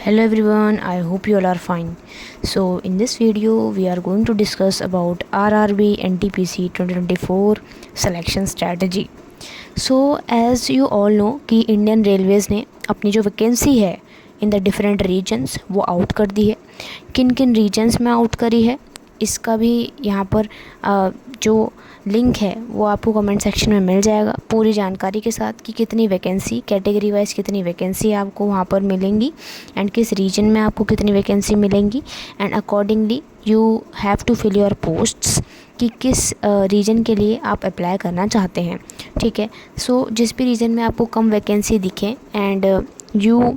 Hello everyone, I hope you all are fine. So in this video we are going to discuss about RRB NTPC 2024 selection strategy. So as you all know कि Indian Railways ने अपनी जो vacancy है in the different regions वो out कर दी है. किन किन रीजन्स में आउट करी है इसका भी यहाँ पर जो लिंक है वो आपको कमेंट सेक्शन में मिल जाएगा पूरी जानकारी के साथ कि कितनी वैकेंसी कैटेगरी वाइज कितनी वैकेंसी आपको वहाँ पर मिलेंगी एंड किस रीजन में आपको कितनी वैकेंसी मिलेंगी and accordingly you have to fill your posts कि किस रीजन के लिए आप अप्लाई करना चाहते हैं. ठीक है. सो जिस भी रीजन में आपको कम वैकेंसी दिखे and you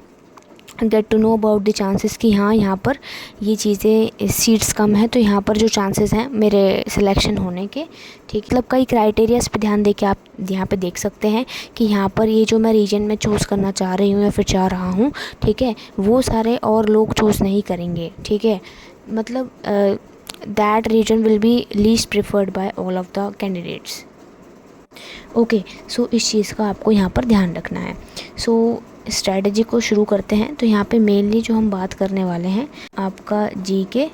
get to know about the chances कि हाँ यहाँ पर ये चीज़ें सीट्स कम है तो यहाँ पर जो चांसेस हैं मेरे सिलेक्शन होने के. ठीक है. मतलब कई क्राइटेरियाज़ पे ध्यान दे के आप यहाँ पे देख सकते हैं कि यहाँ पर ये जो मैं रीजन में चूज़ करना चाह रही हूँ या फिर चाह रहा हूँ, ठीक है, वो सारे और लोग चूज़ नहीं करेंगे. ठीक है. मतलब that reason will be least preferred by all of the candidates. Okay. So इस चीज़ का आपको यहाँ पर ध्यान रखना है. सो स्ट्रैटेजी को शुरू करते हैं. तो यहाँ पे मेनली जो हम बात करने वाले हैं आपका जीके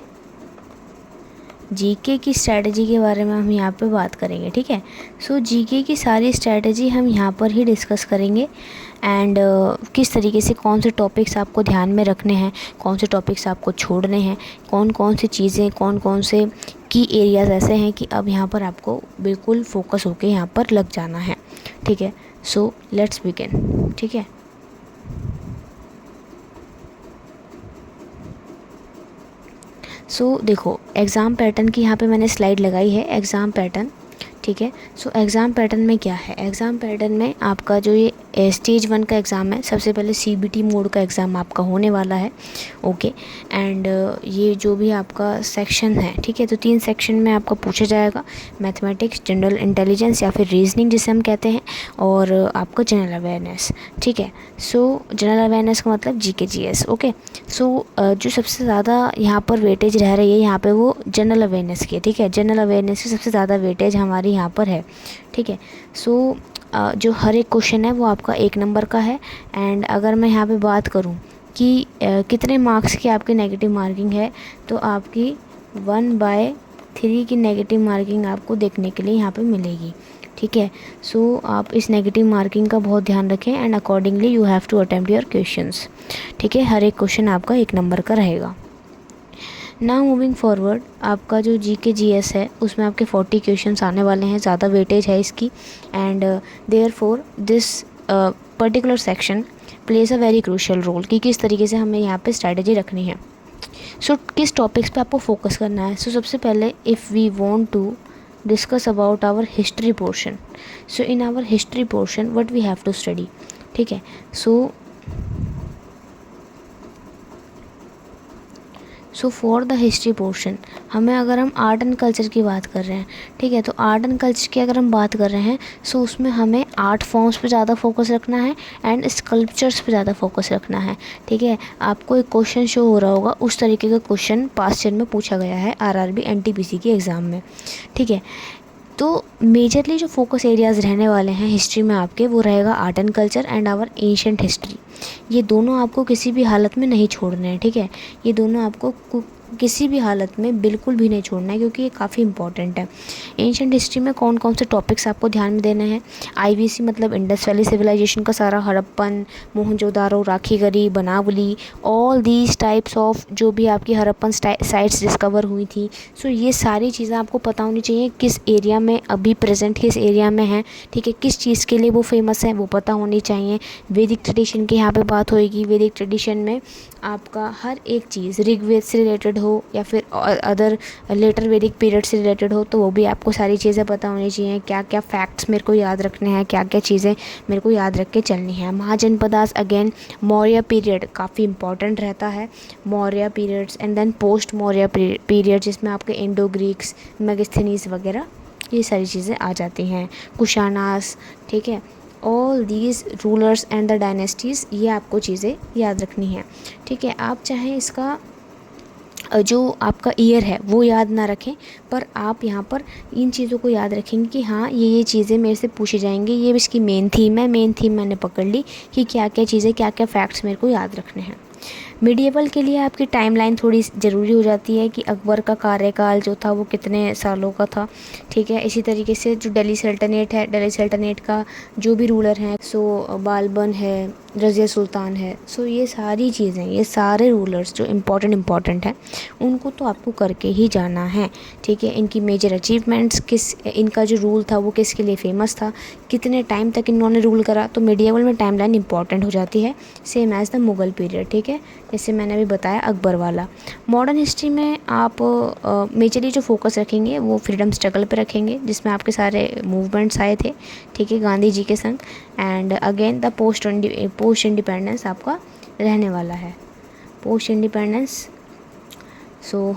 की स्ट्रैटेजी के बारे में हम यहाँ पे बात करेंगे. ठीक है. सो जीके की सारी स्ट्रैटेजी हम यहाँ पर ही डिस्कस करेंगे एंड किस तरीके से कौन से टॉपिक्स आपको ध्यान में रखने हैं, कौन से टॉपिक्स आपको छोड़ने हैं, कौन कौन सी चीज़ें कौन कौन से की एरियाज़ ऐसे हैं कि अब यहाँ पर आपको बिल्कुल फोकस होके यहाँ पर लग जाना है. ठीक है. So let's begin. ठीक है. सो देखो एग्ज़ाम पैटर्न की यहाँ पे मैंने स्लाइड लगाई है. Exam pattern. ठीक है. सो एग्ज़ाम पैटर्न में क्या है, एग्ज़ाम पैटर्न में आपका जो ये स्टेज 1 का एग्ज़ाम है सबसे पहले CBT मोड का एग्ज़ाम आपका होने वाला है. ओके. एंड ये जो भी आपका सेक्शन है, ठीक है, तो 3 सेक्शन में आपका पूछा जाएगा. मैथमेटिक्स, जनरल इंटेलिजेंस या फिर रीजनिंग जिसे हम कहते हैं, और आपका जनरल अवेयरनेस. ठीक है. सो जनरल अवेयरनेस का मतलब GK GS. ओके. सो जो सबसे ज़्यादा यहाँ पर वेटेज रह रही है यहाँ पे वो जनरल अवेयरनेस की है. ठीक है. जनरल अवेयरनेस की सबसे ज़्यादा वेटेज हमारी यहाँ पर है. ठीक है. सो जो हर एक क्वेश्चन है वो आपका 1 नंबर का है. एंड अगर मैं यहाँ पे बात करूँ कि कितने मार्क्स की आपकी नेगेटिव मार्किंग है, तो आपकी 1/3 की नेगेटिव मार्किंग आपको देखने के लिए यहाँ पे मिलेगी. ठीक है. सो आप इस नेगेटिव मार्किंग का बहुत ध्यान रखें and accordingly you have to attempt your questions. ठीक है. हर एक क्वेश्चन आपका 1 नंबर का रहेगा. नाउ मूविंग फॉरवर्ड, आपका जो GK GS है उसमें आपके 40 क्वेश्चंस आने वाले हैं. ज़्यादा वेटेज है इसकी and therefore this particular section place a very crucial role कि किस तरीके से हमें यहाँ पे स्ट्रैटेजी रखनी है. सो किस टॉपिक्स पे आपको फोकस करना है. सो सबसे पहले if we want to discuss about our history portion, so in our history portion what we have to study. ठीक है. So for the history portion हमें, अगर हम आर्ट एंड कल्चर की बात कर रहे हैं, ठीक है, तो आर्ट एंड कल्चर की अगर हम बात कर रहे हैं सो उसमें हमें आर्ट फॉर्म्स पे ज़्यादा फोकस रखना है एंड स्कल्पचर्स पे ज़्यादा फोकस रखना है. ठीक है. आपको एक क्वेश्चन शो हो रहा होगा, उस तरीके का क्वेश्चन पास्ट ईयर में पूछा गया है RRB NTPC के एग्ज़ाम में. ठीक है. तो मेजरली जो फोकस एरियाज़ रहने वाले हैं हिस्ट्री में आपके वो रहेगा art and culture and our ancient history. ये दोनों आपको किसी भी हालत में नहीं छोड़ने हैं. ठीक है. ये दोनों आपको किसी भी हालत में बिल्कुल भी नहीं छोड़ना है क्योंकि ये काफ़ी इंपॉर्टेंट है. एंशिएंट हिस्ट्री में कौन कौन से टॉपिक्स आपको ध्यान में देने हैं. IVC मतलब इंडस वैली सिविलाइजेशन का सारा, Harappan, Mohenjodaro, Rakhigarhi, Banawali, all these types of जो भी आपकी हड़प्पन साइट्स डिस्कवर हुई थी. सो ये सारी चीज़ें आपको पता होनी चाहिए किस एरिया में अभी प्रेजेंट किस एरिया में है. ठीक है. किस चीज़ के लिए वो फेमस है वो पता होनी चाहिए. वैदिक ट्रेडिशन की यहाँ पे बात होएगी. वैदिक ट्रेडिशन में आपका हर एक चीज़ ऋग्वेद से रिलेटेड हो या फिर अदर लेटर वैदिक पीरियड से रिलेटेड हो तो वो भी आपको सारी चीज़ें पता होनी चाहिए. क्या क्या फैक्ट्स मेरे को याद रखने हैं, क्या क्या चीज़ें मेरे को याद रख के चलनी है. महाजनपदास अगेन मौर्य पीरियड काफ़ी इंपॉर्टेंट रहता है. Maurya periods and then post Maurya period जिसमें आपके इंडो ग्रीक्स, मेगास्थनीज वगैरह ये सारी चीज़ें आ जाती हैं. कुशानास. ठीक है. All these rulers and the dynasties ये आपको चीज़ें याद रखनी है. ठीक है. आप चाहे इसका जो आपका ईयर है वो याद ना रखें, पर आप यहाँ पर इन चीज़ों को याद रखेंगे कि हाँ ये चीज़ें मेरे से पूछी जाएंगी, ये इसकी मेन थीम है. मेन थीम मैंने पकड़ ली कि क्या क्या चीज़ें क्या क्या फैक्ट्स मेरे को याद रखने हैं. मिडिएवल के लिए आपकी टाइमलाइन थोड़ी ज़रूरी हो जाती है कि अकबर का कार्यकाल जो था वो कितने सालों का था, ठीक है। इसी तरीके से जो दिल्ली सल्तनत है, दिल्ली सल्तनत का जो भी रूलर हैं, सो बालबन है, रज़िया सुल्तान है, सो ये सारी चीज़ें, ये सारे रूलर्स जो इम्पॉर्टेंट हैं उनको तो आपको करके ही जाना है, ठीक है। इनकी मेजर अचीवमेंट्स, इनका जो रूल था वो किसके लिए फेमस था, कितने टाइम तक इन्होंने रूल करा, तो मिडिएवल में टाइमलाइन इंपॉर्टेंट हो जाती है, same as the Mughal period, ठीक है। जैसे मैंने अभी बताया अकबर वाला। मॉडर्न हिस्ट्री में आप मेजरली जो फोकस रखेंगे वो फ्रीडम स्ट्रगल पे रखेंगे, जिसमें आपके सारे मूवमेंट्स आए थे, ठीक है, गांधी जी के संग। And again the post independence आपका रहने वाला है, post independence. So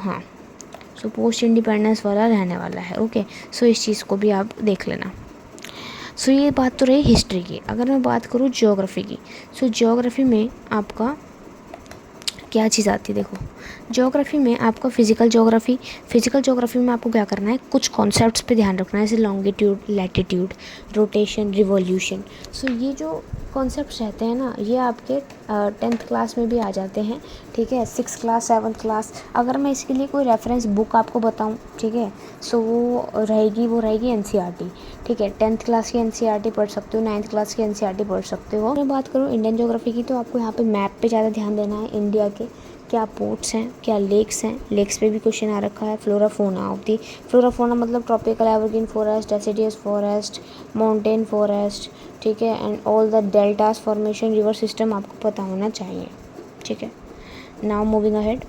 post independence वाला रहने वाला है, ओके। सो इस चीज़ को भी आप देख लेना। सो ये बात तो रही हिस्ट्री की। अगर मैं बात करूँ ज्योग्राफी की, सो ज्योग्राफी में आपका क्या चीज़ आती है, देखो ज्योग्राफी में आपका फिज़िकल ज्योग्राफी में आपको क्या करना है, कुछ कॉन्सेप्ट्स पे ध्यान रखना है, जैसे लॉन्गिट्यूड, लैटिट्यूड, रोटेशन, रिवॉल्यूशन। सो ये जो कॉन्सेप्ट्स रहते हैं ना, ये आपके 10th क्लास में भी आ जाते हैं, ठीक है, 6th क्लास, 7th क्लास। अगर मैं इसके लिए कोई रेफरेंस बुक आपको बताऊँ, ठीक है, सो वो रहेगी NCERT, ठीक है। 10th क्लास की NCERT पढ़ सकते हो, 9th क्लास की NCERT पढ़ सकते हो। मैं बात करूँ इंडियन ज्योग्राफी की, तो आपको यहाँ पे मैप पे ज़्यादा ध्यान देना है। इंडिया के क्या पोर्ट्स हैं, क्या लेक्स हैं, लेक्स पे भी क्वेश्चन आ रखा है। Flora fauna of the, flora fauna मतलब tropical evergreen forest, deciduous forest, mountain forest, ठीक है, and all the deltas formation, river system आपको पता होना चाहिए, ठीक है। नाउ मूविंग अहेड,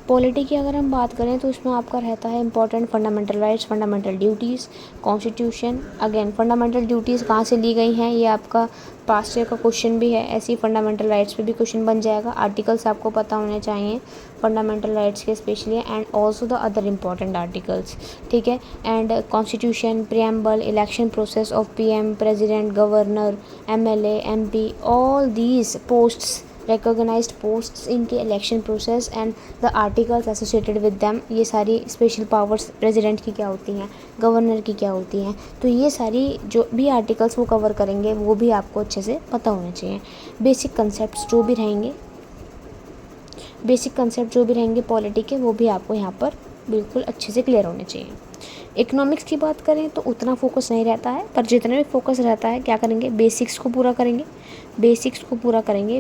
पॉलिटी की अगर हम बात करें तो उसमें आपका रहता है important fundamental rights, fundamental duties, constitution. Again fundamental duties कहाँ से ली गई हैं, ये आपका पास्ट ईयर का क्वेश्चन भी है। ऐसी फंडामेंटल राइट्स पे भी क्वेश्चन बन जाएगा। आर्टिकल्स आपको पता होने चाहिए फंडामेंटल राइट्स के specially, and also the other important articles, ठीक है। And constitution, preamble, election process of PM, president, governor, MLA, MP, all these posts, recognized posts इनके election process and the articles associated with them, ये सारी special powers president की क्या होती हैं, governor की क्या होती हैं, तो ये सारी जो भी आर्टिकल्स वो कवर करेंगे वो भी आपको अच्छे से पता होने चाहिए। बेसिक कंसेप्ट जो भी रहेंगे पॉलिटी के, वो भी आपको यहाँ पर बिल्कुल अच्छे से क्लियर होने चाहिए। इकोनॉमिक्स की बात करें तो उतना फोकस नहीं रहता है, पर जितना भी फोकस रहता है क्या करेंगे, बेसिक्स को पूरा करेंगे।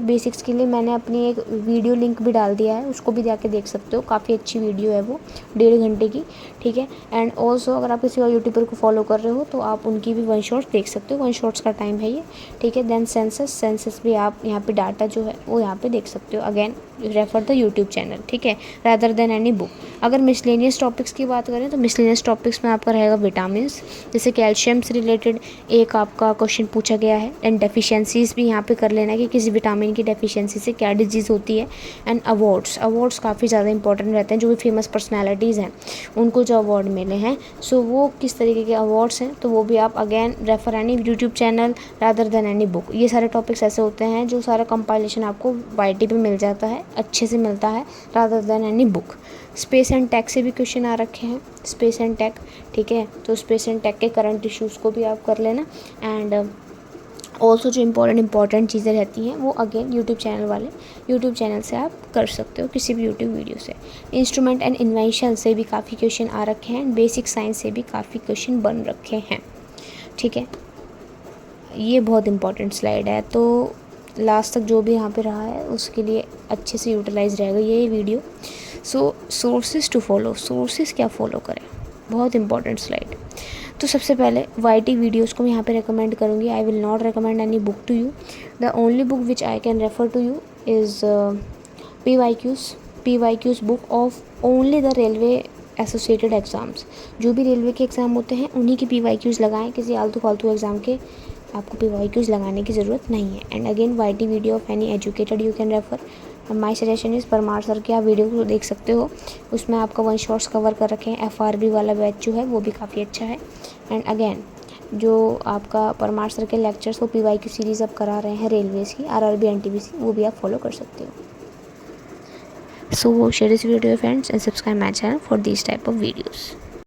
बेसिक्स के लिए मैंने अपनी एक वीडियो लिंक भी डाल दिया है, उसको भी जाके देख सकते हो, काफ़ी अच्छी वीडियो है वो, 1.5 घंटे की, ठीक है। एंड ऑल्सो अगर आप किसी और यूट्यूबर को फॉलो कर रहे हो तो आप उनकी भी 1 शॉर्ट्स देख सकते हो, 1 शॉर्ट्स का टाइम है ये, ठीक है। देन सेंसस भी आप यहाँ पे डाटा जो है वो यहाँ पे देख सकते हो। Again refer the YouTube channel, ठीक है, रादर देन एनी बुक। अगर मिसलेनियस टॉपिक्स की बात करें तो मिसलेनियस टॉपिक्स में आपका रहेगा विटामिन, जैसे कैल्शियम से रिलेटेड एक आपका क्वेश्चन पूछा गया है। एंड डेफिशिएंसीज भी यहाँ पे कर लेना कि किसी विटामिन की डेफिशिएंसी से क्या डिजीज़ होती है। एंड अवार्ड्स काफ़ी ज़्यादा इंपॉर्टेंट रहते हैं, जो भी फेमस पर्सनैलिटीज़ हैं उनको जो अवार्ड मिले हैं, सो वो किस तरीके के अवार्ड्स हैं, तो वो भी आप again refer any YouTube channel rather than any book. ये सारे टॉपिक्स ऐसे होते हैं जो सारा कंपाइलेशन आपको YT पे मिल जाता है, अच्छे से मिलता है, rather than any book. Space and tech से भी क्वेश्चन आ रखे हैं, स्पेस एंड टेक, ठीक है, तो स्पेस एंड टेक के करंट इश्यूज़ को भी आप कर लेना। एंड ऑल्सो जो इम्पॉर्टेंट चीज़ें रहती हैं वो अगेन यूट्यूब चैनल से आप कर सकते हो, किसी भी यूट्यूब वीडियो से। इंस्ट्रूमेंट एंड इन्वेंशन से भी काफ़ी क्वेश्चन आ रखे हैं, बेसिक साइंस से भी काफ़ी क्वेश्चन बन रखे हैं, ठीक है। ये बहुत इंपॉर्टेंट स्लाइड है, तो लास्ट तक जो भी यहाँ पे रहा है उसके लिए अच्छे से यूटिलाइज रहेगा ये video. So sources to follow, sources क्या फॉलो करें, बहुत इंपॉर्टेंट स्लाइड। तो सबसे पहले YT वीडियोज़ को मैं यहाँ पे रिकमेंड करूँगी। I will not recommend any book to you, the only book which I can refer to you is PYQs book of only the railway associated exams. जो भी रेलवे के एग्ज़ाम होते हैं उन्हीं की PYQs लगाएं, किसी आलतू फालतू एग्ज़ाम के आपको PYQs लगाने की ज़रूरत नहीं है। And again YT video of any educated you can refer. My suggestion is Parmar sir के आप वीडियो को देख सकते हो, उसमें आपका 1 शॉर्ट्स कवर कर रखे हैं। FRB वाला बैच जो है वो भी काफ़ी अच्छा है। एंड अगेन जो आपका परमार सर के लेक्चर्स वो PYQ सीरीज़ अब करा रहे हैं रेलवेज़ की, RRB NTPC, वो भी आप फॉलो कर सकते हो। सो share this video friends and subscribe my channel for this type of videos.